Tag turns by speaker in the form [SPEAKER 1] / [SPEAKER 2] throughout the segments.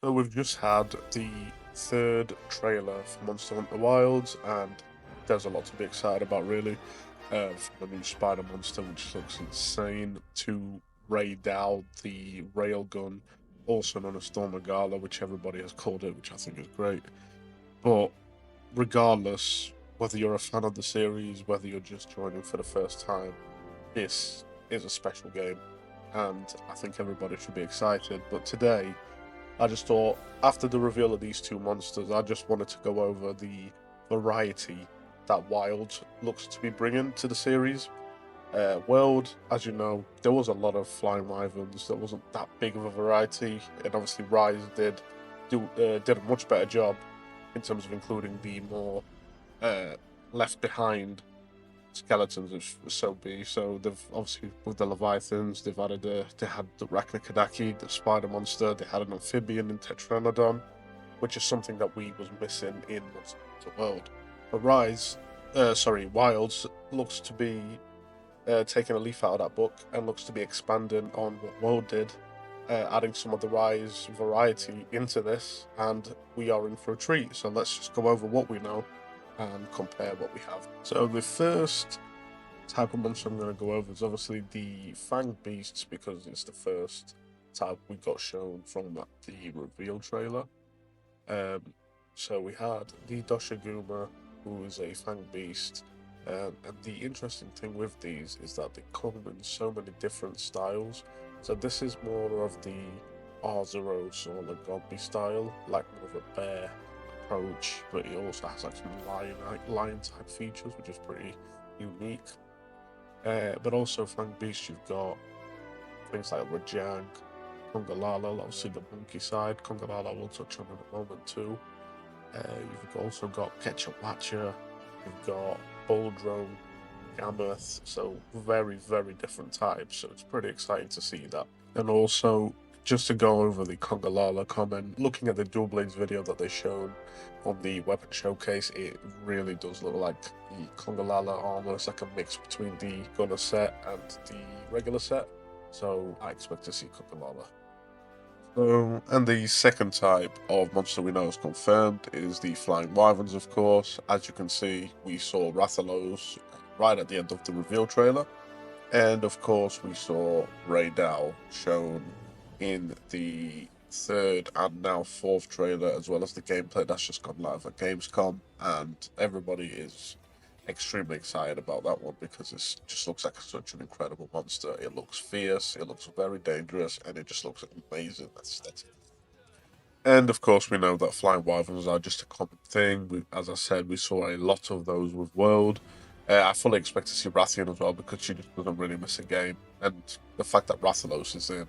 [SPEAKER 1] So we've just had the third trailer for Monster Hunter Wilds, and there's a lot to be excited about, really. From the new Spider Monster, which looks insane, to Ray Dow, the railgun, also known as Stormagala, which everybody has called it, which I think is great. But regardless, whether you're a fan of the series, whether you're just joining for the first time, this is a special game, and I think everybody should be excited. But today, I just thought, after the reveal of these two monsters, I just wanted to go over the variety that Wild looks to be bringing to the series. World, as you know, there was a lot of flying wyverns. There wasn't that big of a variety, and obviously Rise did a much better job in terms of including the more uh, left behind skeletons of so be. So they've obviously with the Leviathans, they had the Rachnikadaki, the spider monster, they had an amphibian in Tetranodon, which is something that we was missing in Monster Hunter World. But Wilds looks to be taking a leaf out of that book and looks to be expanding on what World did, adding some of the Rise variety into this, and we are in for a treat. So let's just go over what we know and compare what we have. So the first type of monster I'm going to go over is obviously the Fanged Beasts, because it's the first type we got shown from the reveal trailer. Um, so we had the Doshiguma, who is a Fanged Beast, and the interesting thing with these is that they come in so many different styles. So this is more of the Arzuros or Lagombi style, like more of a bear approach, but it also has like some lion type features, which is pretty unique. But also Fang Beast, you've got things like Rajang, Kongalala, obviously the monkey side. Kongalala we'll touch on in a moment too. You've also got Quetzalcoatl, you've got Buldrone, Gammoth, so very, very different types. So it's pretty exciting to see that. And also, just to go over the Kongalala comment, looking at the Dual Blades video that they showed on the weapon showcase, it really does look like the Kongalala armor is like a mix between the Gunner set and the regular set. So I expect to see Kongalala. So, and the second type of monster we know is confirmed is the Flying Wyverns, of course. As you can see, we saw Rathalos right at the end of the reveal trailer. And of course, we saw Ray Dow shown in the third and now fourth trailer, as well as the gameplay that's just gone live at Gamescom. And everybody is extremely excited about that one because it just looks like such an incredible monster. It looks fierce, it looks very dangerous, and it just looks amazing aesthetic. And of course, we know that flying wyverns are just a common thing. As I said, we saw a lot of those with World. I fully expect to see Rathian as well because she just doesn't really miss a game. And the fact that Rathalos is in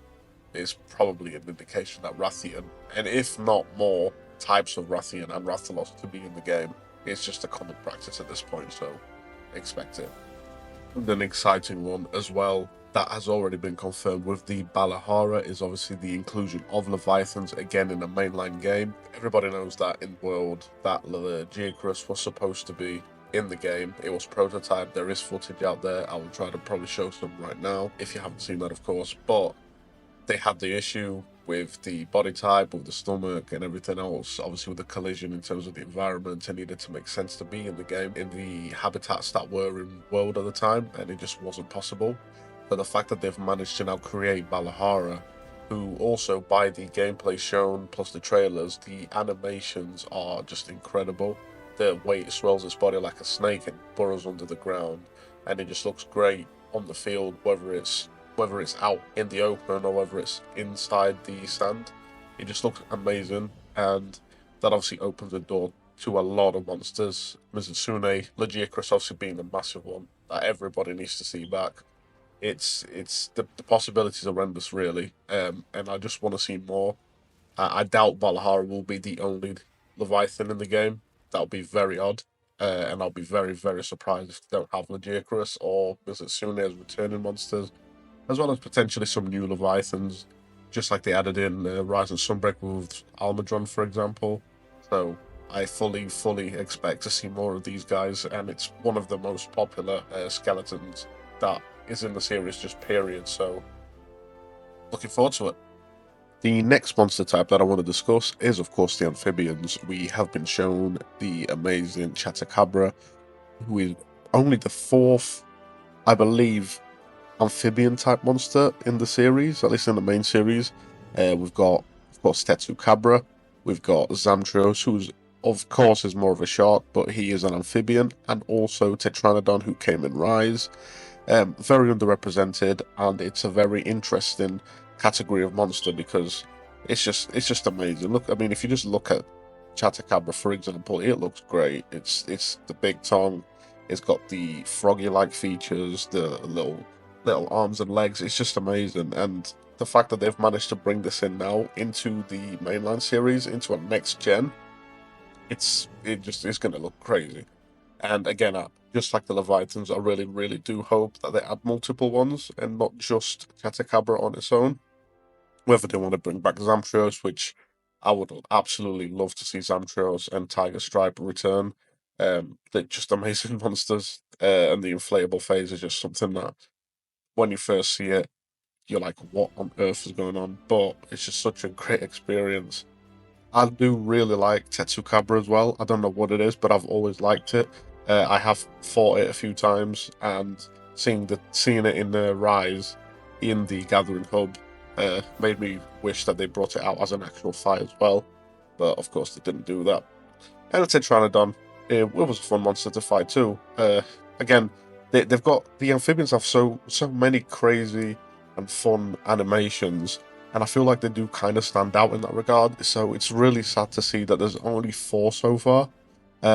[SPEAKER 1] is probably an indication that Rathian, and if not more types of Rathian and Rathalos to be in the game, it's just a common practice at this point, so expect it. And an exciting one as well that has already been confirmed with the Balahara is obviously the inclusion of Leviathans again in a mainline game. Everybody knows that in World that Geocrus was supposed to be in the game. It was prototyped. There is footage out there. I will try to probably show some right now if you haven't seen that, of course. But they had the issue with the body type, with the stomach, and everything else. Obviously, with the collision in terms of the environment, it needed to make sense to be in the game in the habitats that were in World at the time, and it just wasn't possible. But the fact that they've managed to now create Balahara, who also by the gameplay shown plus the trailers, the animations are just incredible. The way it swells its body like a snake and burrows under the ground, and it just looks great on the field, whether it's out in the open or whether it's inside the sand. It just looks amazing, and that obviously opens the door to a lot of monsters. Mizutsune, Legiacrus obviously being the massive one that everybody needs to see back. It's the possibilities are endless, really, and I just want to see more. I doubt Valhalla will be the only Leviathan in the game. That would be very odd, and I'll be very, very surprised if they don't have Legiacrus or Mizutsune as returning monsters, as well as potentially some new Leviathans, just like they added in Rise and Sunbreak with Almadron, for example. So I fully expect to see more of these guys, and it's one of the most popular skeletons that is in the series, just period. So looking forward to it. The next monster type that I want to discuss is, of course, the amphibians. We have been shown the amazing Chatacabra, who is only the fourth, I believe, amphibian type monster in the series, at least in the main series. We've got, of course, Tetsucabra. We've got Zamtrios, who's, of course, is more of a shark, but he is an amphibian, and also Tetranodon, who came in Rise. Very underrepresented, and it's a very interesting category of monster because it's just amazing. Look, I mean, if you just look at Chatacabra, for example, it looks great. It's the big tongue, it's got the froggy-like features, the little arms and legs. It's just amazing, and the fact that they've managed to bring this in now into the mainline series, into a next gen, it's going to look crazy. And again, just like the Leviathans, I really, really do hope that they add multiple ones and not just Catacabra on its own. Whether they want to bring back Zamtrios, which I would absolutely love to see Zamtrios and Tiger Stripe return. They're just amazing monsters, and the inflatable phase is just something that when you first see it, you're like, what on earth is going on? But it's just such a great experience. I do really like Tetsukabra as well. I don't know what it is, but I've always liked it. I have fought it a few times, and seeing it in the Rise in the Gathering Hub made me wish that they brought it out as an actual fight as well. But of course, they didn't do that. And it's Tetranodon. It was a fun monster to fight too. Again, they've got the amphibians have so many crazy and fun animations, and I feel like they do kind of stand out in that regard. So it's really sad to see that there's only 4 so far.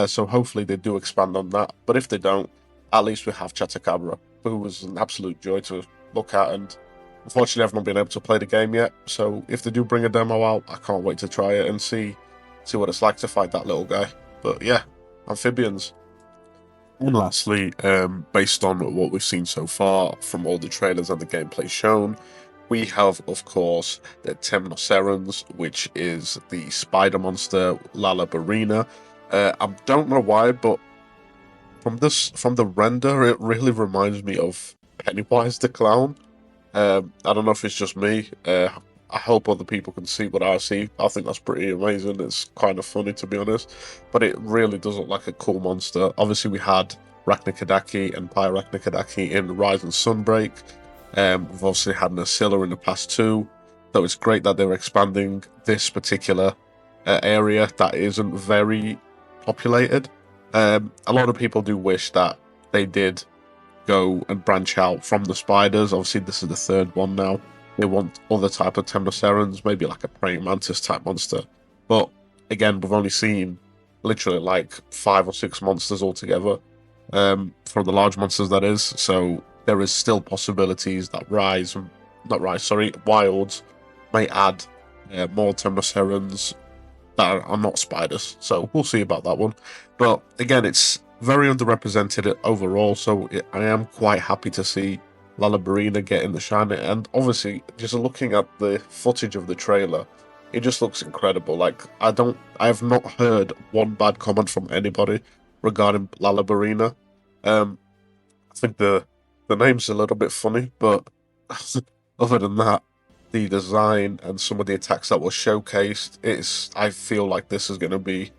[SPEAKER 1] So hopefully they do expand on that. But if they don't, at least we have Chatacabra, who was an absolute joy to look at. And unfortunately, I've not been able to play the game yet. So if they do bring a demo out, I can't wait to try it and see what it's like to fight that little guy. But yeah, amphibians. And lastly, based on what we've seen so far from all the trailers and the gameplay shown, we have, of course, the Temnocerans, which is the spider monster Lalabarina. I don't know why, but from the render, it really reminds me of Pennywise the Clown. I don't know if it's just me. I hope other people can see what I see. I think that's pretty amazing. It's kind of funny, to be honest, but it really does look like a cool monster. Obviously, we had Rachnikadaki and Pyrachnikadaki in Rise and Sunbreak. We've obviously had Nasilla in the past too, so it's great that they're expanding this particular area that isn't very populated. A lot of people do wish that they did go and branch out from the spiders. Obviously, this is the 3rd one now. They want other type of Temnocerans, maybe like a praying mantis type monster. But again, we've only seen literally like 5 or 6 monsters altogether, from the large monsters that is. So there is still possibilities that Wilds may add more Temnocerans that are not spiders. So we'll see about that one. But again, it's very underrepresented overall, so I am quite happy to see Lalabarina getting the shine. And obviously, just looking at the footage of the trailer, it just looks incredible. Like, I have not heard one bad comment from anybody regarding Lalabarina. I think the name's a little bit funny, but other than that, the design and some of the attacks that were showcased, I feel like this is going to be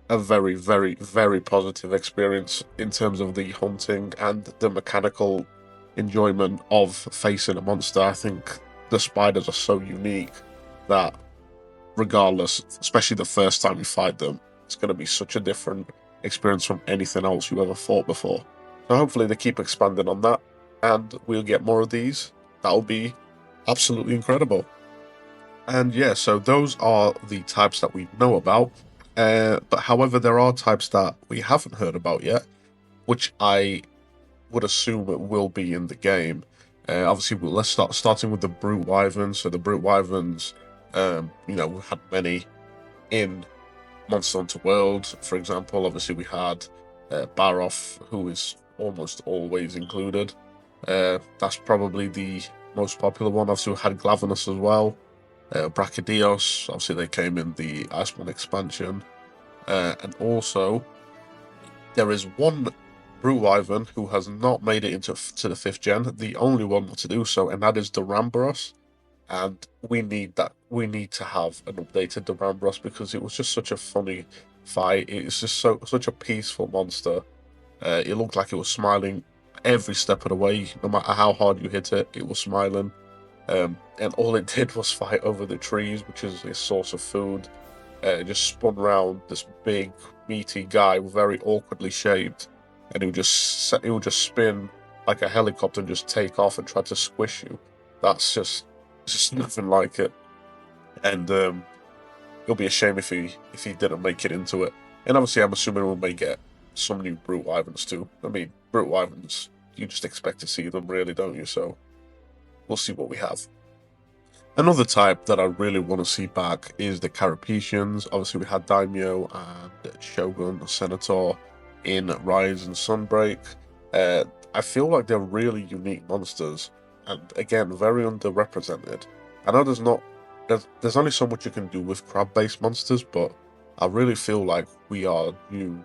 [SPEAKER 1] a very, very, very positive experience in terms of the hunting and the mechanical enjoyment of facing a monster. I think the spiders are so unique that regardless, especially the first time you fight them, it's going to be such a different experience from anything else you ever fought before. So hopefully they keep expanding on that, and we'll get more of these. That'll be absolutely incredible. And yeah, so those are the types that we know about. But however, there are types that we haven't heard about yet, which I would assume it will be in the game. Obviously, let's starting with the Brute Wyverns. So the Brute Wyverns, we had many in Monster Hunter World, for example. Obviously, we had Baroth, who is almost always included. That's probably the most popular one. Obviously, we had Glavenus as well. Brachydios, obviously they came in the Iceman expansion. And also, there is one Brute Wyvern who has not made it to the 5th gen, the only one to do so, and that is the Rambaros. and we need that. We need to have an updated Durambros because it was just such a funny fight. It's just such a peaceful monster. It looked like it was smiling every step of the way. No matter how hard you hit it, it was smiling. And all it did was fight over the trees, which is its source of food. It just spun around this big, meaty guy, very awkwardly shaped, and he would just spin like a helicopter and just take off and try to squish you. That's just nothing like it. And it'll be a shame if he didn't make it into it. And obviously, I'm assuming we may get some new Brute Wyverns too. I mean, Brute Wyverns, you just expect to see them, really, don't you? So we'll see what we have. Another type that I really want to see back is the Carapetians. Obviously, we had Daimyo and Shogun, Senator in Rise and Sunbreak. I feel like they're really unique monsters, and again, very underrepresented. I know there's only so much you can do with crab-based monsters, but I really feel like we are due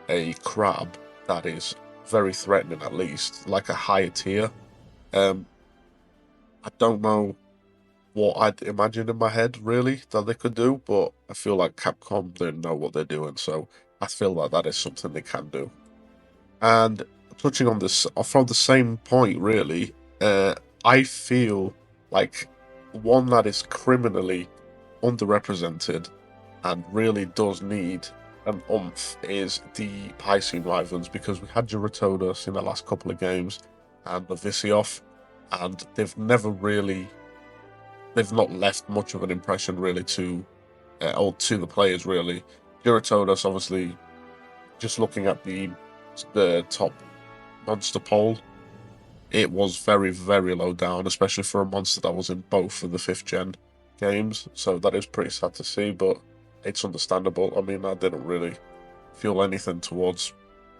[SPEAKER 1] a crab that is very threatening, at least, like a higher tier. I don't know what I'd imagine in my head, really, that they could do, but I feel like Capcom, they know what they're doing, so I feel like that is something they can do. And touching on this, from the same point, really, I feel like one that is criminally underrepresented and really does need an oomph is the Piscine Wyverns, because we had Juratodas in the last couple of games and the Visioth, and they've not left much of an impression really to the players, really. Juratodas, obviously, just looking at the top monster poll, it was very, very low down, especially for a monster that was in both of the 5th gen games. So that is pretty sad to see, but it's understandable. I mean, I didn't really feel anything towards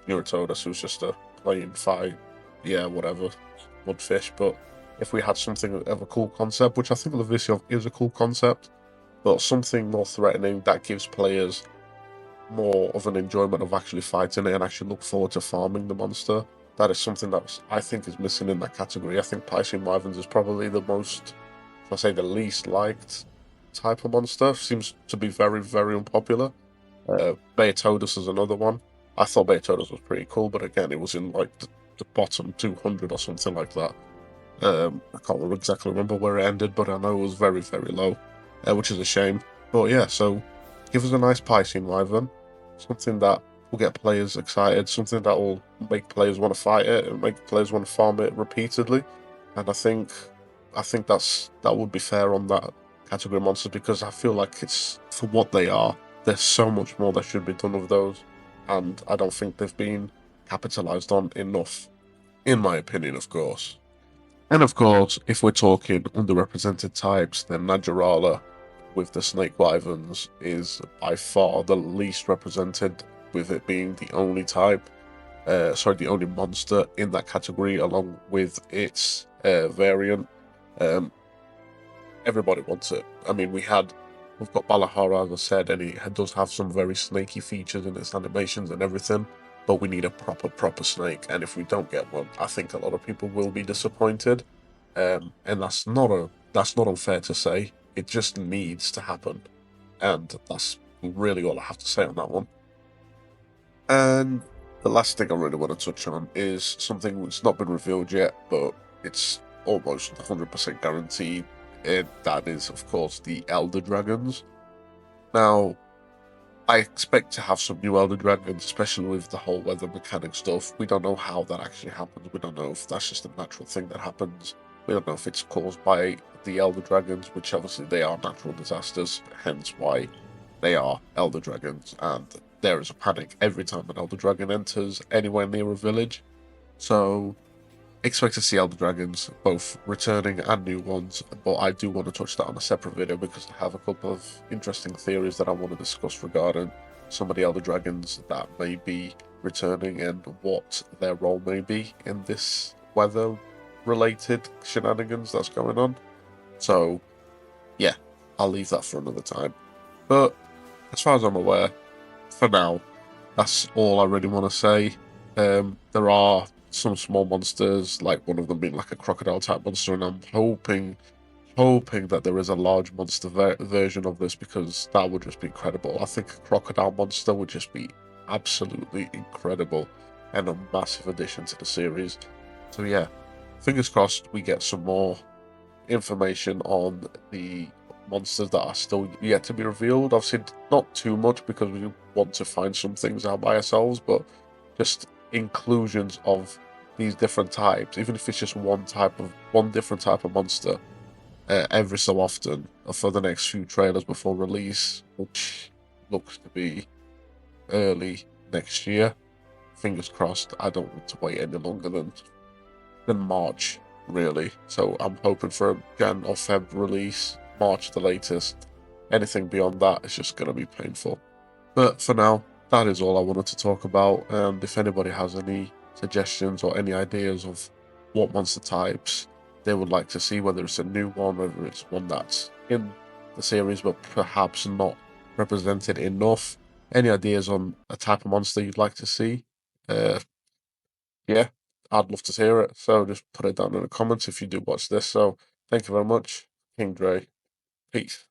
[SPEAKER 1] Juratodas, who's just a plain fight, yeah, whatever, mudfish. But if we had something of a cool concept, which I think the Visioth is a cool concept, but something more threatening that gives players more of an enjoyment of actually fighting it and actually look forward to farming the monster, that is something that I think is missing in that category. I think Piscine Wyverns is probably the most, I'll say, the least liked type of monster. Seems to be very, very unpopular. Beatodus is another one. I thought Beatodus was pretty cool, but again, it was in like the bottom 200 or something like that. I can't exactly remember where it ended, but I know it was very, very low, which is a shame. But yeah, so give us a nice Piscine Wyvern, something that will get players excited, something that will make players want to fight it and make players want to farm it repeatedly. And I think that would be fair on that category of monsters, because I feel like it's for what they are. There's so much more that should be done with those, and I don't think they've been capitalized on enough, in my opinion, of course. And of course, if we're talking underrepresented types, then Najarala with the Snake Wyverns is by far the least represented, with it being the only type, the only monster in that category, along with its variant. Everybody wants it. I mean, we've got Balahara, as I said, and it does have some very snaky features in its animations and everything, but we need a proper snake, and if we don't get one, I think a lot of people will be disappointed, and that's not unfair to say. It just needs to happen, and that's really all I have to say on that one. And the last thing I really want to touch on is something that's not been revealed yet, but it's almost 100% guaranteed, and that is, of course, the Elder Dragons. Now, I expect to have some new Elder Dragons, especially with the whole weather mechanic stuff. We don't know how that actually happens. We don't know if that's just a natural thing that happens. We don't know if it's caused by the Elder Dragons, which obviously they are natural disasters, hence why they are Elder Dragons, and there is a panic every time an Elder Dragon enters anywhere near a village. So expect to see Elder Dragons, both returning and new ones, but I do want to touch that on a separate video because I have a couple of interesting theories that I want to discuss regarding some of the Elder Dragons that may be returning and what their role may be in this weather-related shenanigans that's going on. So, yeah, I'll leave that for another time. But as far as I'm aware, for now, that's all I really want to say. There are some small monsters, like one of them being like a crocodile type monster, and I'm hoping hoping that there is a large monster version of this, because that would just be incredible. I think a crocodile monster would just be absolutely incredible and a massive addition to the series. So yeah, fingers crossed we get some more information on the monsters that are still yet to be revealed. Obviously, not too much because we want to find some things out by ourselves, but just inclusions of these different types, even if it's just one different type of monster, every so often for the next few trailers before release, which looks to be early next year. Fingers crossed. I don't want to wait any longer than March, really. So I'm hoping for a Jan or Feb release, March the latest. Anything beyond that is just going to be painful. But for now, that is all I wanted to talk about. And if anybody has any suggestions or any ideas of what monster types they would like to see, whether it's a new one, whether it's one that's in the series but perhaps not represented enough, any ideas on a type of monster you'd like to see, yeah, I'd love to hear it. So just put it down in the comments if you do watch this. So thank you very much. King Dre. Peace.